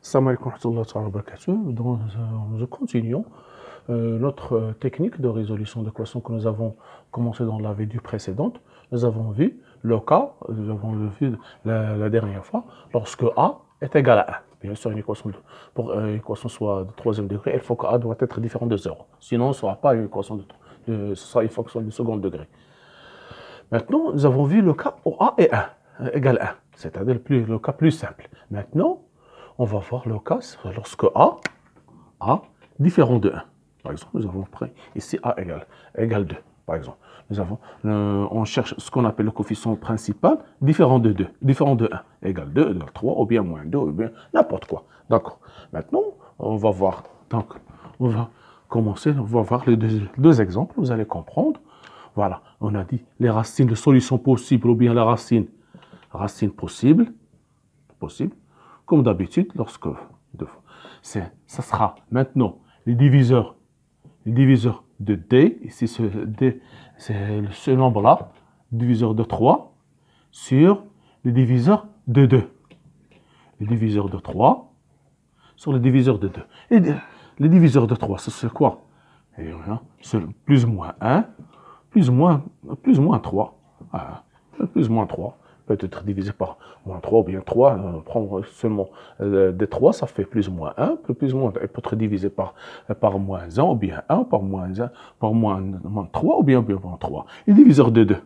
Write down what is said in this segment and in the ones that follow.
Salam alaikum wa rahmatullahi wa barakatuh. Nous continuons notre technique de résolution d'équations que nous avons commencé dans la vidéo précédente. Nous avons vu le cas, nous avons vu la dernière fois, lorsque A est égal à 1. Bien sûr, pour une équation soit de troisième degré, il faut que A doit être différent de 0. Sinon, ce ne sera pas une équation ce sera une fonction de second degré. Maintenant, nous avons vu le cas où A est 1, égal à 1, c'est-à-dire le cas plus simple. Maintenant, on va voir le cas lorsque A différent de 1. Par exemple, nous avons pris ici A égale 2. Par exemple, on cherche ce qu'on appelle le coefficient principal différent de 2. Différent de 1 égale 2, égale 3, ou bien moins 2, ou bien n'importe quoi. D'accord. Maintenant, on va voir. Donc, on va commencer, on va voir les deux exemples. Vous allez comprendre. Voilà, on a dit les racines de solutions possibles, ou bien la racine possible. Comme d'habitude, ça sera maintenant les diviseurs de D, ici D, c'est ce nombre-là, diviseur de 3, sur le diviseur de 2. Le diviseur de 3 sur le diviseur de 2. Et les diviseurs de 3, c'est quoi? C'est plus ou moins 1, plus ou moins 3. Plus ou moins 3. Peut être divisé par moins 3 ou bien 3, prendre seulement des 3, ça fait plus ou moins 1, plus ou moins, peut être divisé par moins 1 ou bien 1, par moins 1, par moins 3 ou bien moins 3. Et diviseur de 2,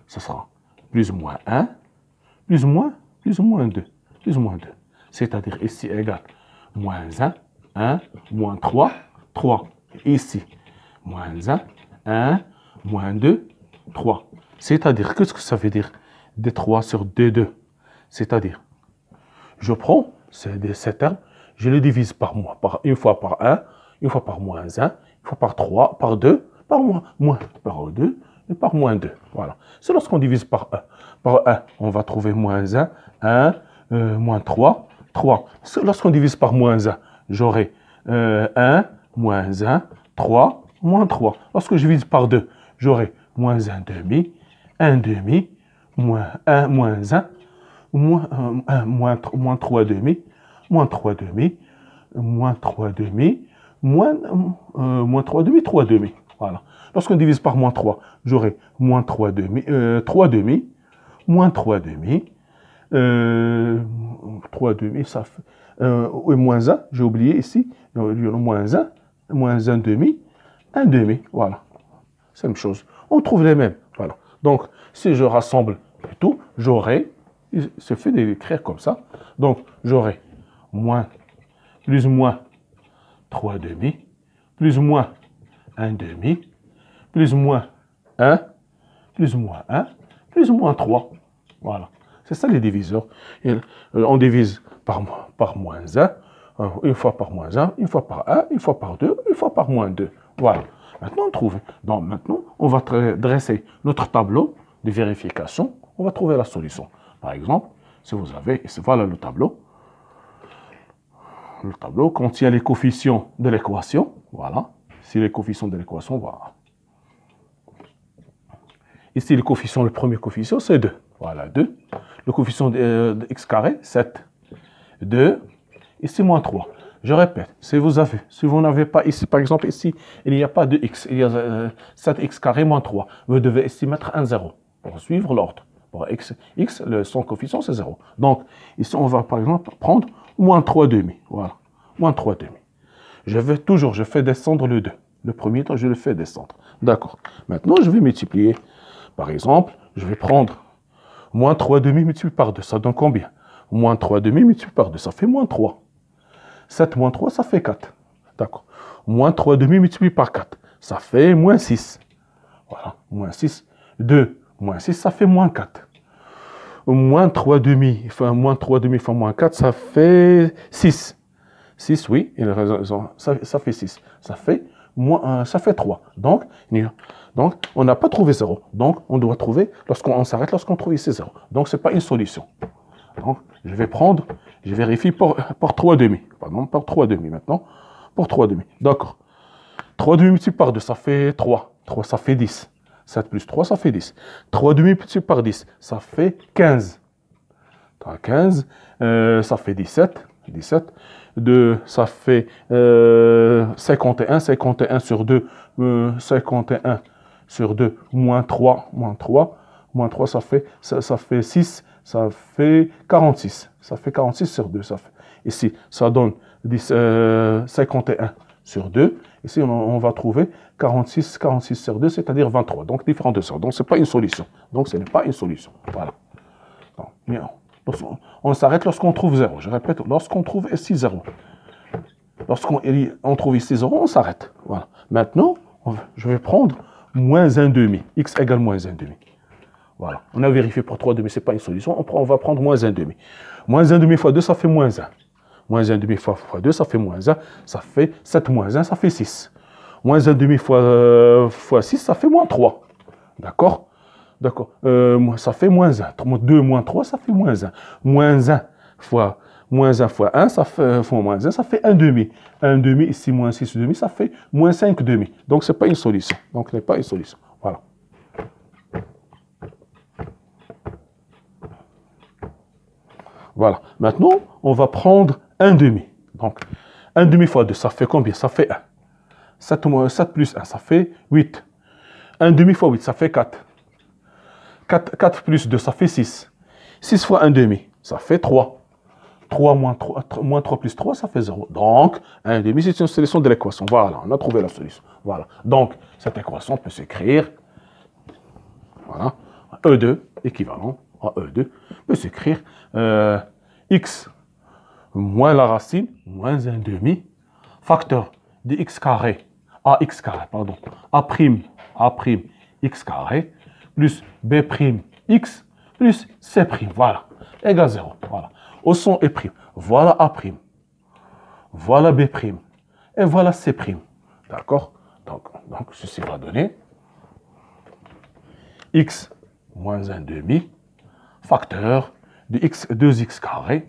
ça sera plus ou moins 1, plus ou moins 2, plus ou moins 2. C'est-à-dire ici égal moins 1, moins 3, 3. Ici, moins 1, moins 2, 3. C'est-à-dire, qu'est-ce que ça veut dire? D3 sur D2. C'est-à-dire, je prends ces termes, je les divise par une fois par 1, une fois par moins 1, une fois par 3, par 2, par par 2 et par moins 2. Voilà. C'est lorsqu'on divise par 1. Par 1, on va trouver moins 1, moins 3, 3. Lorsqu'on divise par moins 1, j'aurai 1, moins 1, 3, moins 3. Lorsque je divise par 2, j'aurai moins 1 demi, 1 demi, moins 1, moins 1, moins 3 demi, moins 3 demi, moins 3 demi, moins 3 demi, 3 demi. Voilà. Lorsqu'on divise par moins 3, j'aurai moins 3 demi, 3 demi, moins 3 demi, 3 demi, ça fait, et moins 1, j'ai oublié ici, moins 1 demi, 1 demi, voilà. C'est la même chose. On trouve les mêmes, voilà. Donc, si je rassemble tout, j'aurai, il suffit d'écrire comme ça, donc j'aurai plus ou moins 3 demi, plus ou moins 1 demi, plus ou moins 1, plus ou moins 1, plus ou moins 3. Voilà. C'est ça les diviseurs. On divise par moins 1, une fois par moins 1, une fois par 1, une fois par 2, une fois par moins 2. Voilà. Maintenant, on trouve. Donc, maintenant, on va dresser notre tableau de vérification. On va trouver la solution. Par exemple, si vous avez, voilà le tableau. Le tableau contient les coefficients de l'équation. Voilà. Si les coefficients de l'équation, voilà. Ici, le premier coefficient, c'est 2. Voilà, 2. Le coefficient de x carré, 7. 2. Ici, moins 3. Je répète, si vous n'avez pas ici, par exemple, ici, il n'y a pas de x, il y a 7x carré moins 3. Vous devez ici mettre un 0 pour suivre l'ordre. Pour x, son coefficient, c'est 0. Donc, ici, on va, par exemple, prendre moins 3 demi. Voilà, moins 3 demi. Je fais descendre le 2. Le premier temps, je le fais descendre. D'accord. Maintenant, je vais multiplier. Par exemple, je vais prendre moins 3 demi multiplié par 2. Ça donne combien? Moins 3 demi multiplié par 2, ça fait moins 3. 7 moins 3, ça fait 4. D'accord. Moins 3 demi multiplié par 4, ça fait moins 6. Voilà, moins 6. 2 moins 6, ça fait moins 4. Moins 3 demi, enfin moins 3 demi fois moins 4, ça fait 6. 6, oui, il a raison, ça fait 6. Ça fait 3. Donc, on n'a pas trouvé 0. Donc, on doit trouver, lorsqu'on s'arrête, lorsqu'on trouve ici 0. Donc, ce n'est pas une solution. Donc, je vérifie pour 3 demi. Pardon, par 3 demi maintenant. Pour 3 demi. D'accord. 3 demi multiplié par 2, ça fait 3. 3, ça fait 10. 7 plus 3, ça fait 10. 3 demi multiplié par 10, ça fait 15. 15, ça fait 17. 17. 2, ça fait 51. 51 sur 2, 51 sur 2, moins 3, moins 3. Moins 3, ça fait 6, ça fait 46. Ça fait 46 sur 2. Ça fait. Ici, ça donne 51 sur 2. Ici, on va trouver 46 sur 2, c'est-à-dire 23. Donc, différent de ça. Donc, ce n'est pas une solution. Donc, ce n'est pas une solution. Voilà. Donc, on s'arrête lorsqu'on trouve 0. Je répète, lorsqu'on trouve ici 0. Lorsqu'on trouve ici 0, on s'arrête. Voilà. Maintenant, je vais prendre moins 1 demi. X égale moins 1 demi. Voilà. On a vérifié pour 3 demi, ce n'est pas une solution. On va prendre moins 1 demi. Moins 1 demi fois 2, ça fait moins 1. Moins 1 demi fois 2, ça fait moins 1. Ça fait 7 moins 1, ça fait 6. Moins 1 demi fois 6, ça fait moins 3. D'accord? D'accord. Ça fait moins 1. 2 moins 3, ça fait moins 1. Moins 1 fois 1, ça fait fois moins 1, ça fait 1 demi. 1 demi, ici, moins 6 demi, ça fait moins 5 demi. Donc, ce n'est pas une solution. Donc, ce n'est pas une solution. Voilà. Voilà. Maintenant, on va prendre 1 demi. Donc, 1 demi fois 2, ça fait combien? Ça fait 1. 7 plus 1, ça fait 8. 1 demi fois 8, ça fait 4. 4 plus 2, ça fait 6. 6 fois 1 demi, ça fait 3. 3 moins 3 plus 3, ça fait 0. Donc, 1 demi, c'est une solution de l'équation. Voilà, on a trouvé la solution. Voilà. Donc, cette équation peut s'écrire, voilà, E2, équivalent à E2, peut s'écrire x moins la racine, moins 1 demi, facteur de x carré, ax carré, pardon, a prime, x carré, plus b prime x, plus c prime, voilà, égale 0, voilà. Au son est prime, voilà a prime, voilà b prime, et voilà c prime, d'accord? Donc, ceci va donner x moins 1 demi, facteur de x, 2x carré,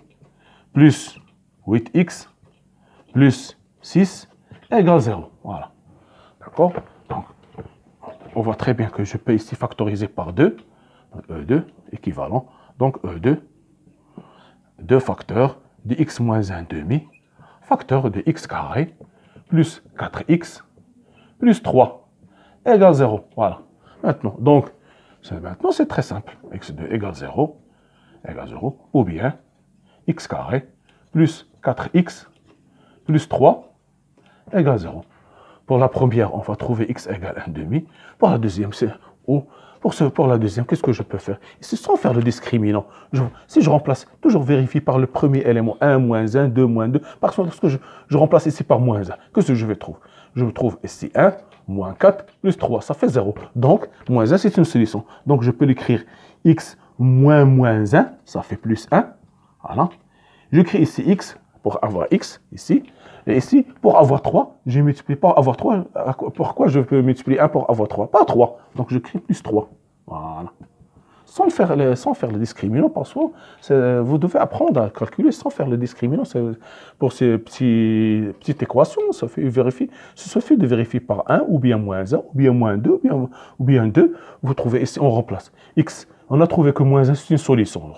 plus 8x, plus 6, égale 0. Voilà. D'accord? Donc, on voit très bien que je peux ici factoriser par 2. Donc, E2, équivalent. Donc, E2, 2 facteurs de x moins 1 demi, facteur de x carré, plus 4x, plus 3, égale 0. Voilà. Maintenant, c'est très simple. x2 égale 0, ou bien x carré, plus 4x, plus 3, égale 0. Pour la première, on va trouver x égale 1 demi. Pour la deuxième, pour la deuxième, qu'est-ce que je peux faire? Ici, sans faire le discriminant. Si je remplace, toujours vérifie par le premier élément, 1 moins 1, 2 moins 2. Parce que lorsque je remplace ici par moins 1, qu'est-ce que je vais trouver? Je trouve ici 1, moins 4, plus 3, ça fait 0. Donc, moins 1, c'est une solution. Donc, je peux l'écrire x moins 1, ça fait plus 1. Voilà. J'écris ici x pour avoir x, ici. Et ici, pour avoir 3, je multiplie par avoir 3. Pourquoi je peux multiplier 1 pour avoir 3? Pas 3. Donc, j'écris plus 3. Voilà. Sans faire le discriminant, parfois, vous devez apprendre à calculer sans faire le discriminant. Pour ces petites équations, ça suffit de vérifier par 1, ou bien moins 1, ou bien moins 2, ou bien 2. Vous trouvez ici, on remplace x. On a trouvé que moins 1, c'est une solution.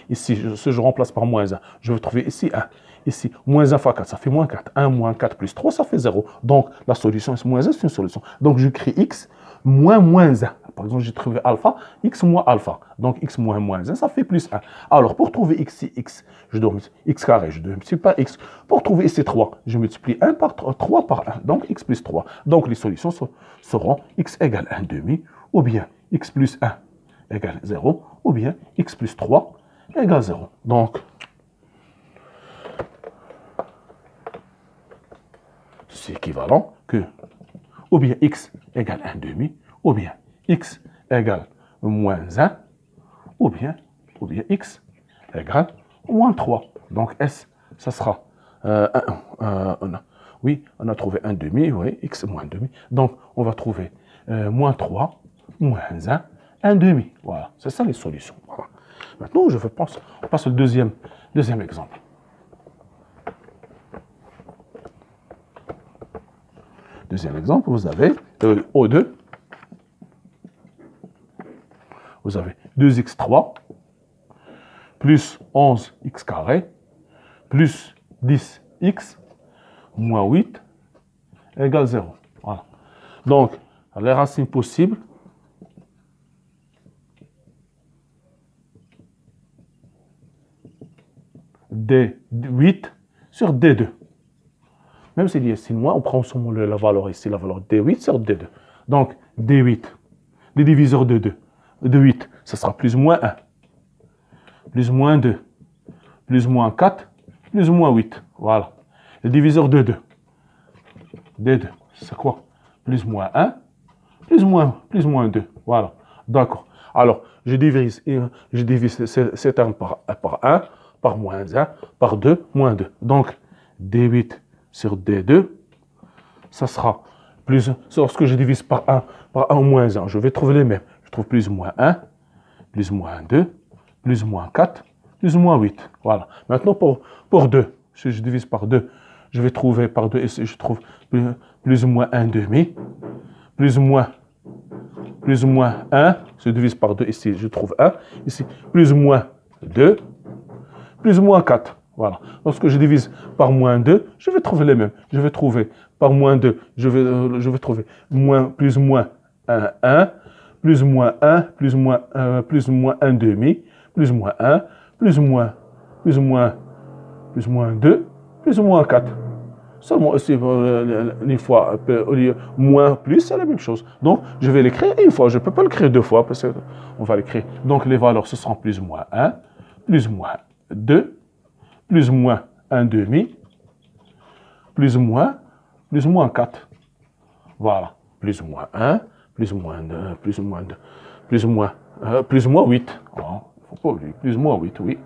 Ici, si je remplace par moins 1, je vais trouver ici 1. Ici, moins 1 fois 4, ça fait moins 4. 1 moins 4 plus 3, ça fait 0. Donc, la solution, moins 1, c'est une solution. Donc, j'écris x moins 1. Par exemple, j'ai trouvé alpha, x moins alpha. Donc, x moins 1, ça fait plus 1. Alors, pour trouver ici x, je dois multiplier x carré, je dois multiplier par x. Pour trouver ici 3, je multiplie 1 par 3 par 1. Donc, x plus 3. Donc, les solutions seront x égale 1 demi, ou bien x plus 1 égale 0, ou bien x plus 3 égale 0. Donc, c'est équivalent que ou bien x égale 1 demi, ou bien x égale moins 1, ou bien x égale moins 3. Donc S, ça sera oui, on a trouvé 1 demi, oui, x moins 1 demi. Donc on va trouver moins 3, moins 1, 1 demi. Voilà, c'est ça les solutions. Voilà. Maintenant, on passe au deuxième exemple. Deuxième exemple, vous avez O2. Vous avez 2x3 plus 11x carré plus 10x moins 8 égale 0. Voilà. Donc, les racines possibles, D8 sur D2. Même s'il y a signe moins, on prend ensemble la valeur ici, la valeur D8 sur D2. Donc, D8, les diviseurs de 2. De 8, ça sera plus ou moins 1. Plus ou moins 2. Plus ou moins 4. Plus ou moins 8. Voilà. Le diviseur de 2. D2, c'est quoi? Plus ou moins 1. Plus ou moins 2. Voilà. D'accord. Alors, je divise ces termes par 1, par moins 1, par 2, moins 2. Donc, D8 sur D2, ça sera plus, lorsque je divise par 1 moins 1, je vais trouver les mêmes. Je trouve plus ou moins 1, plus ou moins 2, plus ou moins 4, plus ou moins 8. Voilà. Maintenant, pour 2, si je divise par 2, je vais trouver par 2, ici, je trouve plus ou moins 1 demi, plus ou moins 1, je divise par 2, ici, je trouve 1, ici, plus ou moins 2, plus ou moins 4. Voilà. Lorsque je divise par moins 2, je vais trouver les mêmes. Je vais trouver par moins 2, je vais trouver plus ou moins 1, plus ou moins 1, plus ou moins 1 demi, plus ou moins 1, plus ou moins 2, plus ou moins 4. Seulement aussi, une fois, moins, plus, c'est la même chose. Donc, je vais l'écrire une fois. Je ne peux pas l'écrire deux fois parce qu'on va l'écrire. Donc, les valeurs, ce seront plus ou moins 1, plus ou moins 2, plus ou moins 1 demi, plus ou moins 4. Voilà. Plus ou moins 1, plus ou moins 2, plus ou moins 2, plus ou moins 8. Oh, faut pas oublier. Plus ou moins 8, oui.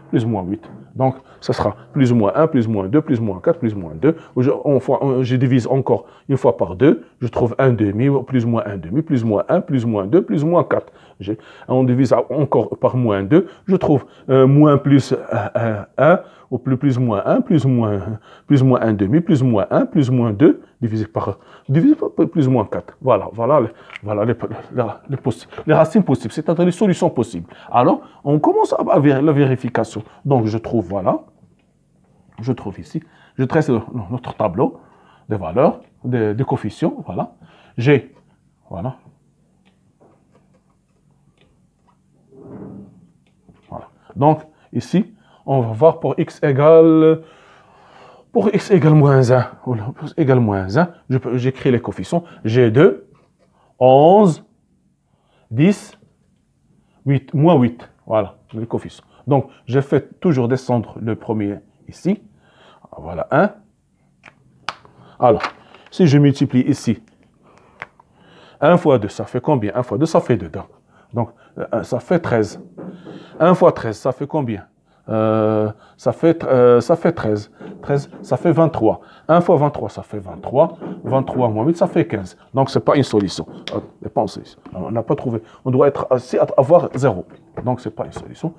Plus ou moins 8. Donc, ça sera plus ou moins 1, plus ou moins 2, plus ou moins 4, plus ou moins 2. Je divise encore une fois par 2. Je trouve 1 demi, plus ou moins 1 demi, plus ou moins 1, plus ou moins 2, plus ou moins 4. On divise encore par moins 2. Je trouve moins plus 1, ou plus ou moins 1, plus ou moins 1 demi, plus ou moins 1, plus ou moins 2, divisé par plus ou moins 4. Voilà les racines possibles, c'est-à-dire les solutions possibles. Alors, on commence à la vérification. Donc, je trouve ici, je trace notre tableau des valeurs, des coefficients, voilà. J'ai, voilà. Donc, ici, on va voir pour x égale moins 1, égale moins 1, j'écris les coefficients, G2, 11, 10, 8, moins 8, voilà, les coefficients. Donc, je fais toujours descendre le premier ici, voilà, 1. Alors, si je multiplie ici, 1 fois 2, ça fait combien? 1 fois 2, ça fait 2, donc ça fait 13. 1 fois 13, ça fait combien? Ça fait 13. 13, ça fait 23. 1 fois 23, ça fait 23. 23 moins 8, ça fait 15. Donc, ce n'est pas une solution. On n'a pas trouvé. On doit avoir 0. Donc, ce n'est pas une solution.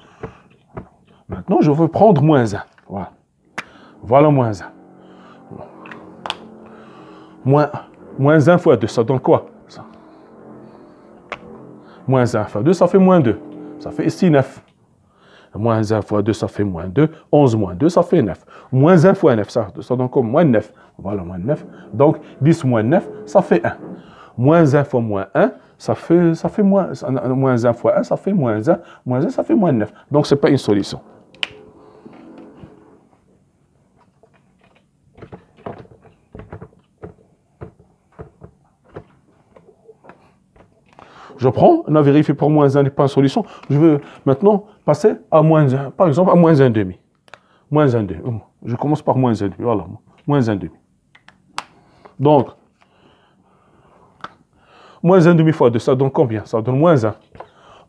Maintenant, je veux prendre moins 1. Voilà. Voilà moins 1. Moins 1 fois 2, ça donne quoi? Ça. Moins 1 fois 2, ça fait moins 2. Ça fait ici 9. Moins 1 fois 2, ça fait moins 2. 11 moins 2, ça fait 9. Moins 1 fois 9, ça donne comme moins 9. Voilà, moins 9. Donc, 10 moins 9, ça fait 1. Moins 1 fois moins 1, ça fait moins 1 fois 1, ça fait moins 1. Moins 1, ça fait moins 9. Donc, ce n'est pas une solution. Je prends, on a vérifié pour moins 1 n'est pas une solution. Je veux maintenant passer à moins 1, par exemple à moins 1 demi. Moins 1 demi. Je commence par moins 1 demi. Voilà, moins 1 demi. Donc, moins 1 demi fois 2, ça donne combien? Ça donne moins 1.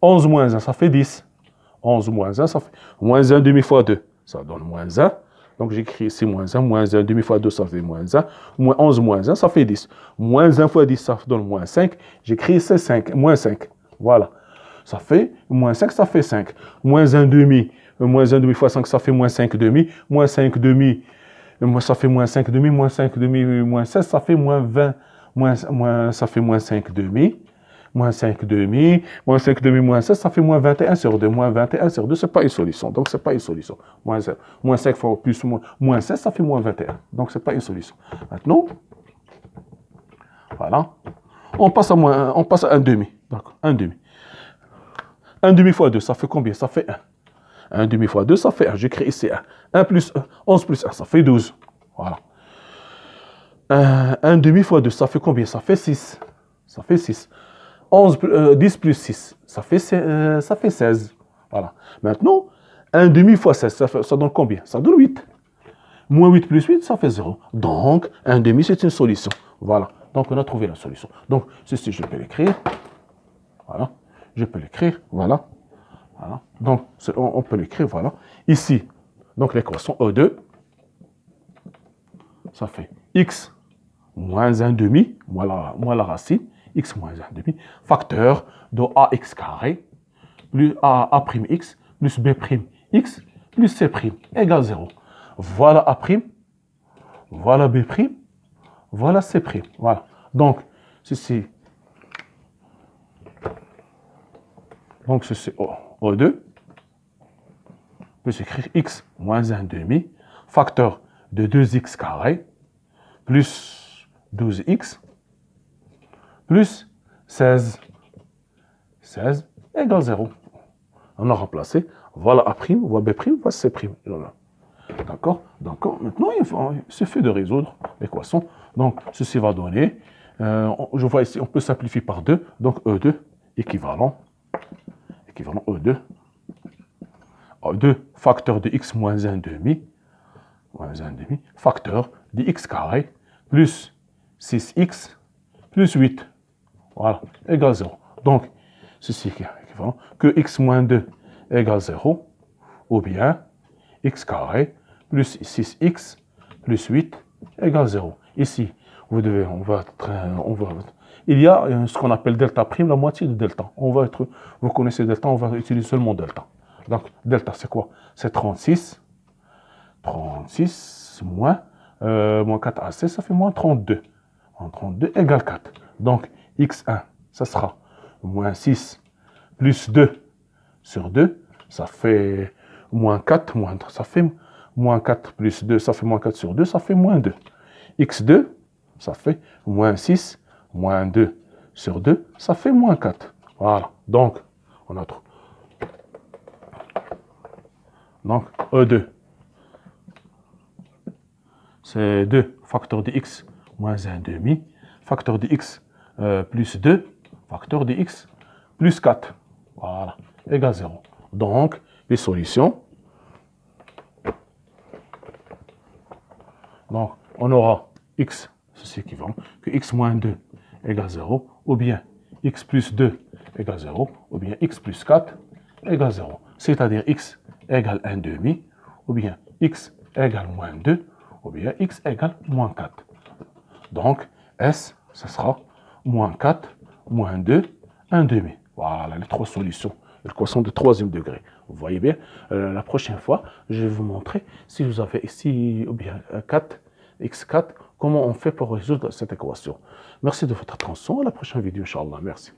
11 moins 1, ça fait 10. 11 moins 1, ça fait moins 1 demi fois 2. Ça donne moins 1. Donc, j'écris ici moins 1. Moins 1 demi fois 2, ça fait moins 1. 11 moins 1, ça fait 10. Moins 1 fois 10, ça donne moins 5. J'écris ici 5. Moins 5. Voilà. Ça fait moins 5, ça fait 5. Moins 1 demi. Moins 1 demi fois 5, ça fait moins 5 demi. Moins 5 demi, ça fait moins 5 demi. Moins 5 demi, moins 16, ça fait moins 20. Ça fait moins 5 demi. moins 5 demi, moins 5 demi, moins 16, ça fait moins 21 sur 2. Moins 21 sur 2, ce n'est pas une solution. Donc, ce n'est pas une solution. Moins 5 fois plus moins 16, ça fait moins 21. Donc, ce n'est pas une solution. Maintenant, voilà. On passe à 1 demi. D'accord, 1 demi. 1 demi fois 2, ça fait combien? Ça fait 1. 1 demi fois 2, ça fait 1. J'écris ici 1. 1 plus 1, 11 plus 1, ça fait 12. Voilà. 1 demi fois 2, ça fait combien? Ça fait 6. Ça fait 6. 10 plus 6, ça fait 16. Voilà. Maintenant, 1 demi fois 16, ça donne combien? Ça donne 8. Moins 8 plus 8, ça fait 0. Donc, 1 demi, c'est une solution. Voilà. Donc, on a trouvé la solution. Donc, ceci, je peux l'écrire. Voilà. Je peux l'écrire. Voilà. Voilà. Donc, on peut l'écrire. Voilà. Ici, donc l'équation E2, ça fait x moins 1 demi, moins la racine, x moins 1 demi, facteur de ax carré, plus a'x, plus b'x, plus c' égale 0. Voilà a', voilà b', voilà c'. Voilà. Donc, ceci O2, on peut s'écrire x moins 1 demi, facteur de 2x carré, plus 12x, plus 16. 16 égale 0. On a remplacé, voilà A', voilà B', voilà C'. D'accord? Donc, maintenant, il suffit de résoudre l'équation. Donc, ceci va donner, je vois ici, on peut simplifier par 2, donc E2, équivalent E2. E2, facteur de x moins 1 demi, facteur de x carré, plus 6x, plus 8. Voilà, égale 0. Donc, ceci est équivalent que x moins 2 égale 0, ou bien x carré plus 6x plus 8 égale 0. Ici, il y a ce qu'on appelle delta prime, la moitié de delta. Vous connaissez delta, on va utiliser seulement delta. Donc, delta, c'est quoi? C'est 36 moins 4ac, ça fait moins 32. Moins 32 égale 4. Donc, x1, ça sera moins 6 plus 2 sur 2, ça fait moins 4, ça fait moins 4 plus 2, ça fait moins 4 sur 2, ça fait moins 2. x2, ça fait moins 6, moins 2 sur 2, ça fait moins 4. Voilà. Donc, on a trouvé. Donc, E2, c'est 2 facteur de x moins 1 demi, facteur de x plus 2, facteur de x plus 4. Voilà, égale 0. Donc, les solutions. Donc, on aura x, c'est équivalent, que x moins 2 égale 0, ou bien x plus 2 égale 0, ou bien x plus 4 égale 0. C'est-à-dire x égale 1 demi, ou bien x égale moins 2, ou bien x égale moins 4. Donc, S, ce sera moins 4, moins 2, 1 demi. Voilà, les trois solutions. L'équation de troisième degré. Vous voyez bien, la prochaine fois, je vais vous montrer si vous avez ici, ou bien 4, x4, comment on fait pour résoudre cette équation. Merci de votre attention. À la prochaine vidéo, Inch'Allah. Merci.